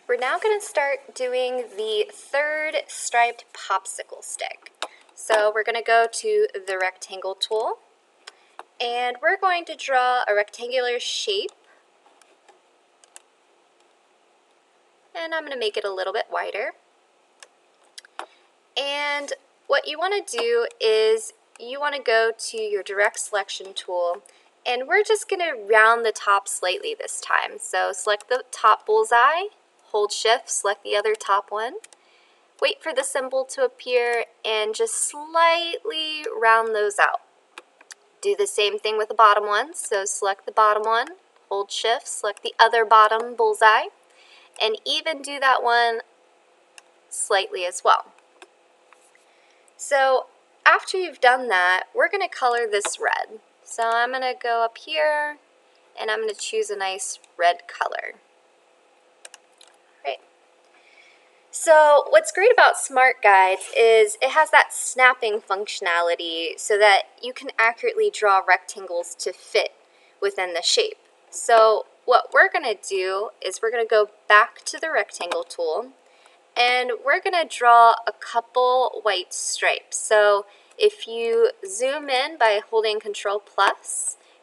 We're now going to start doing the third striped popsicle stick. So we're going to go to the rectangle tool, and we're going to draw a rectangular shape, and I'm going to make it a little bit wider. And what you want to do is you want to go to your direct selection tool, and we're just going to round the top slightly this time. So select the top bullseye, hold shift, select the other top one, wait for the symbol to appear, and just slightly round those out. Do the same thing with the bottom one, so select the bottom one, hold shift, select the other bottom bullseye, and even do that one slightly as well. So after you've done that, we're going to color this red. So I'm going to go up here, and I'm going to choose a nice red color. Great. So what's great about Smart Guides is it has that snapping functionality so that you can accurately draw rectangles to fit within the shape. So what we're going to do is we're going to go back to the rectangle tool, and we're going to draw a couple white stripes. So if you zoom in by holding Control+,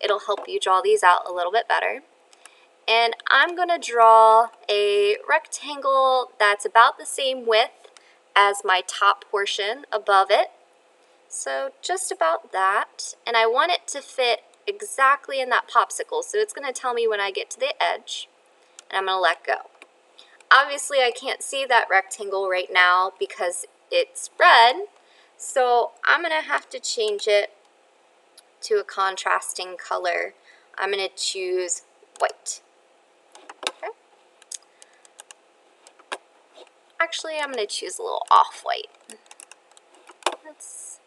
it'll help you draw these out a little bit better. And I'm going to draw a rectangle that's about the same width as my top portion above it. So just about that. And I want it to fit exactly in that popsicle. So it's going to tell me when I get to the edge, and I'm going to let go. Obviously, I can't see that rectangle right now because it's red, so I'm going to have to change it to a contrasting color. I'm going to choose white. Okay. Actually, I'm going to choose a little off-white. Let's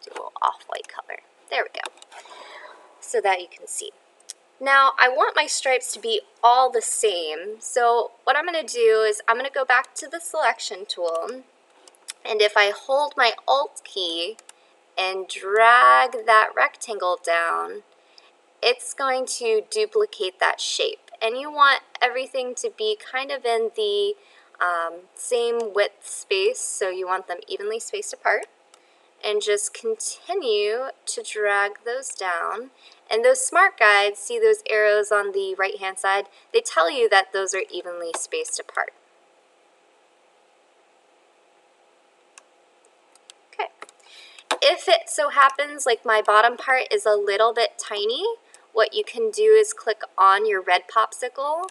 do a little off-white color. There we go, so that you can see. Now, I want my stripes to be all the same, so what I'm going to do is I'm going to go back to the selection tool, and if I hold my Alt key and drag that rectangle down, it's going to duplicate that shape. And you want everything to be kind of in the same width space, so you want them evenly spaced apart. And just continue to drag those down. And those Smart Guides, see those arrows on the right hand side? They tell you that those are evenly spaced apart. Okay. If it so happens like my bottom part is a little bit tiny, what you can do is click on your red popsicle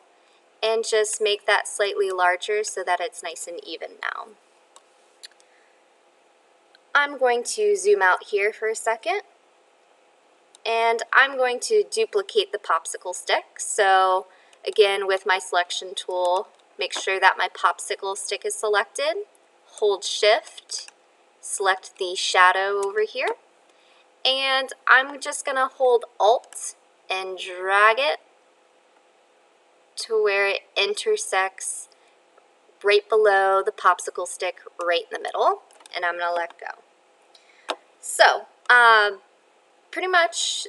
and just make that slightly larger so that it's nice and even now. I'm going to zoom out here for a second, and I'm going to duplicate the popsicle stick. So again, with my selection tool, make sure that my popsicle stick is selected, hold shift, select the shadow over here, and I'm just going to hold Alt and drag it to where it intersects right below the popsicle stick right in the middle, and I'm going to let go. So, pretty much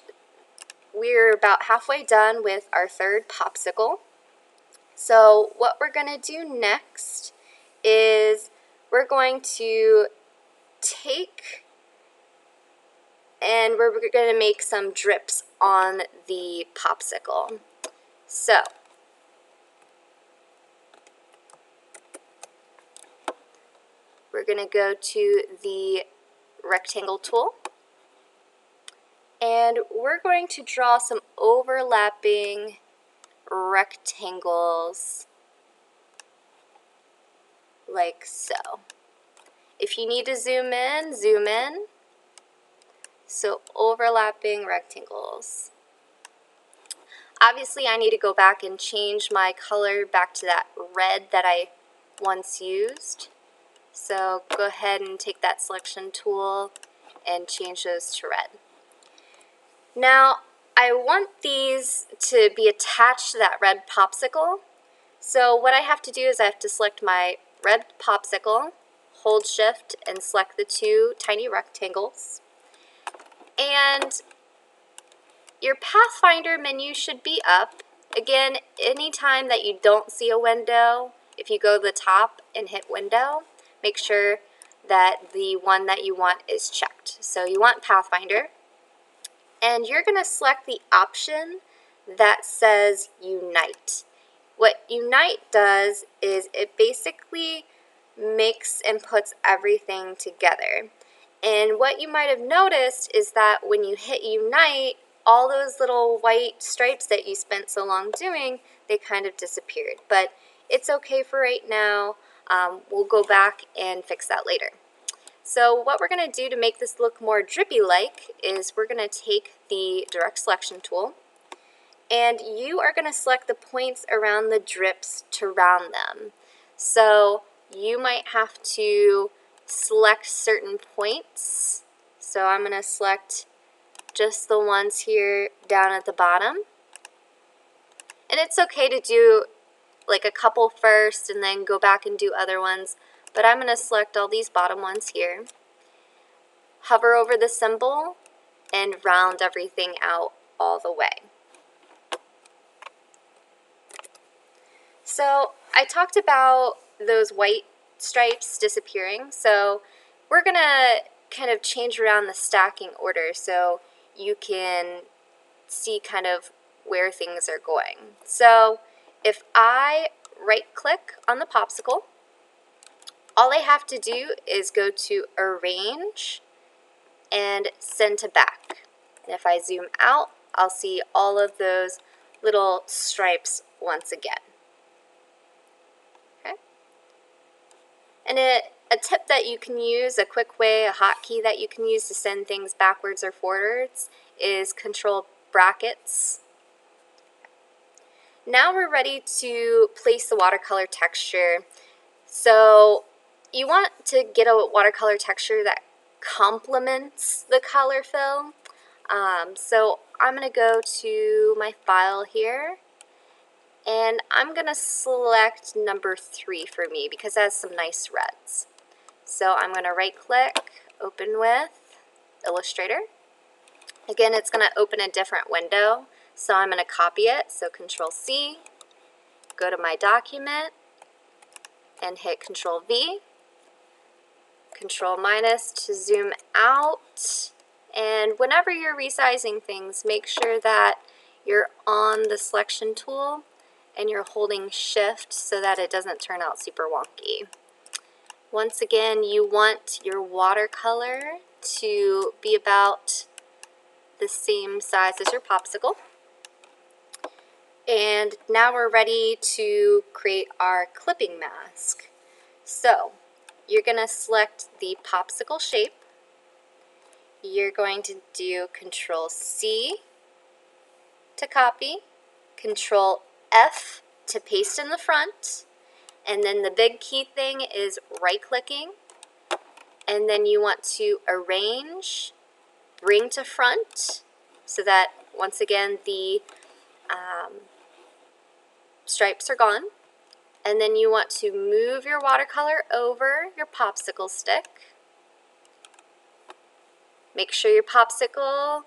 we're about halfway done with our third popsicle. So what we're going to do next is we're going to take and we're going to make some drips on the popsicle. So we're going to go to the rectangle tool, and we're going to draw some overlapping rectangles like so. If you need to zoom in, zoom in. So overlapping rectangles. Obviously, I need to go back and change my color back to that red that I once used. So go ahead and take that selection tool and change those to red. Now, I want these to be attached to that red popsicle. So what I have to do is I have to select my red popsicle, hold shift, and select the two tiny rectangles. And your Pathfinder menu should be up, Again, anytime that you don't see a window, if you go to the top and hit window, make sure that the one that you want is checked. So you want Pathfinder, and you're going to select the option that says Unite. What Unite does is it basically makes and puts everything together. And what you might have noticed is that when you hit Unite, all those little white stripes that you spent so long doing, they kind of disappeared. But it's okay for right now. We'll go back and fix that later. So what we're going to do to make this look more drippy-like is we're going to take the direct selection tool, and you are going to select the points around the drips to round them. So you might have to select certain points. So I'm going to select just the ones here down at the bottom. And it's okay to do like a couple first and then go back and do other ones, but I'm going to select all these bottom ones here. Hover over the symbol and round everything out all the way. So I talked about those white stripes disappearing, so we're going to kind of change around the stacking order so you can see kind of where things are going. So if I right-click on the popsicle, all I have to do is go to Arrange and Send to Back. And if I zoom out, I'll see all of those little stripes once again. Okay. And a tip that you can use, a quick way, a hotkey that you can use to send things backwards or forwards is Control Brackets. Now we're ready to place the watercolor texture. So you want to get a watercolor texture that complements the color fill. So I'm going to go to my file here, and I'm going to select number 3 for me because it has some nice reds. So I'm going to right click, open with Illustrator. Again, it's going to open a different window, so I'm going to copy it. So Control C, go to my document, and hit Control V, Control minus to zoom out. And whenever you're resizing things, make sure that you're on the selection tool and you're holding Shift so that it doesn't turn out super wonky. Once again, you want your watercolor to be about the same size as your popsicle. And now we're ready to create our clipping mask. So you're going to select the popsicle shape. You're going to do Control C to copy, Control F to paste in the front, and then the big key thing is right-clicking, and then you want to arrange, bring to front, so that once again the stripes are gone. And then you want to move your watercolor over your popsicle stick. Make sure your popsicle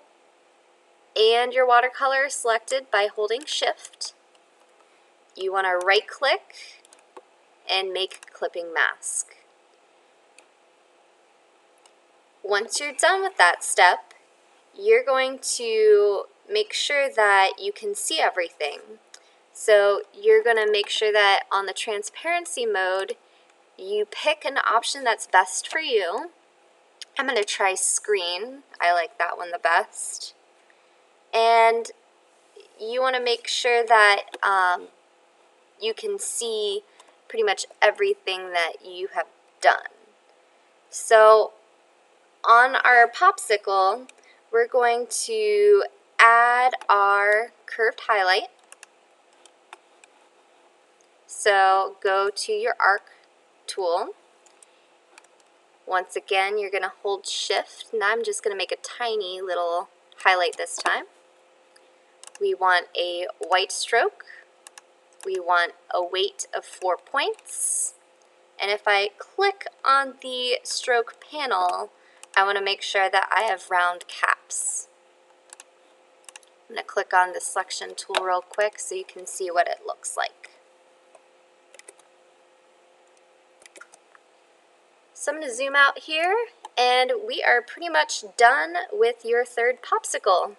and your watercolor are selected by holding Shift. You want to right click and make clipping mask. Once you're done with that step, you're going to make sure that you can see everything. So you're going to make sure that on the transparency mode, you pick an option that's best for you. I'm going to try screen. I like that one the best. And you want to make sure that you can see pretty much everything that you have done. So on our popsicle, we're going to add our curved highlight. So go to your arc tool. Once again, you're going to hold Shift, and I'm just going to make a tiny little highlight this time. We want a white stroke. We want a weight of 4 points. And if I click on the stroke panel, I want to make sure that I have round caps. I'm going to click on the selection tool real quick so you can see what it looks like. So I'm going to zoom out here, and we are pretty much done with your third popsicle.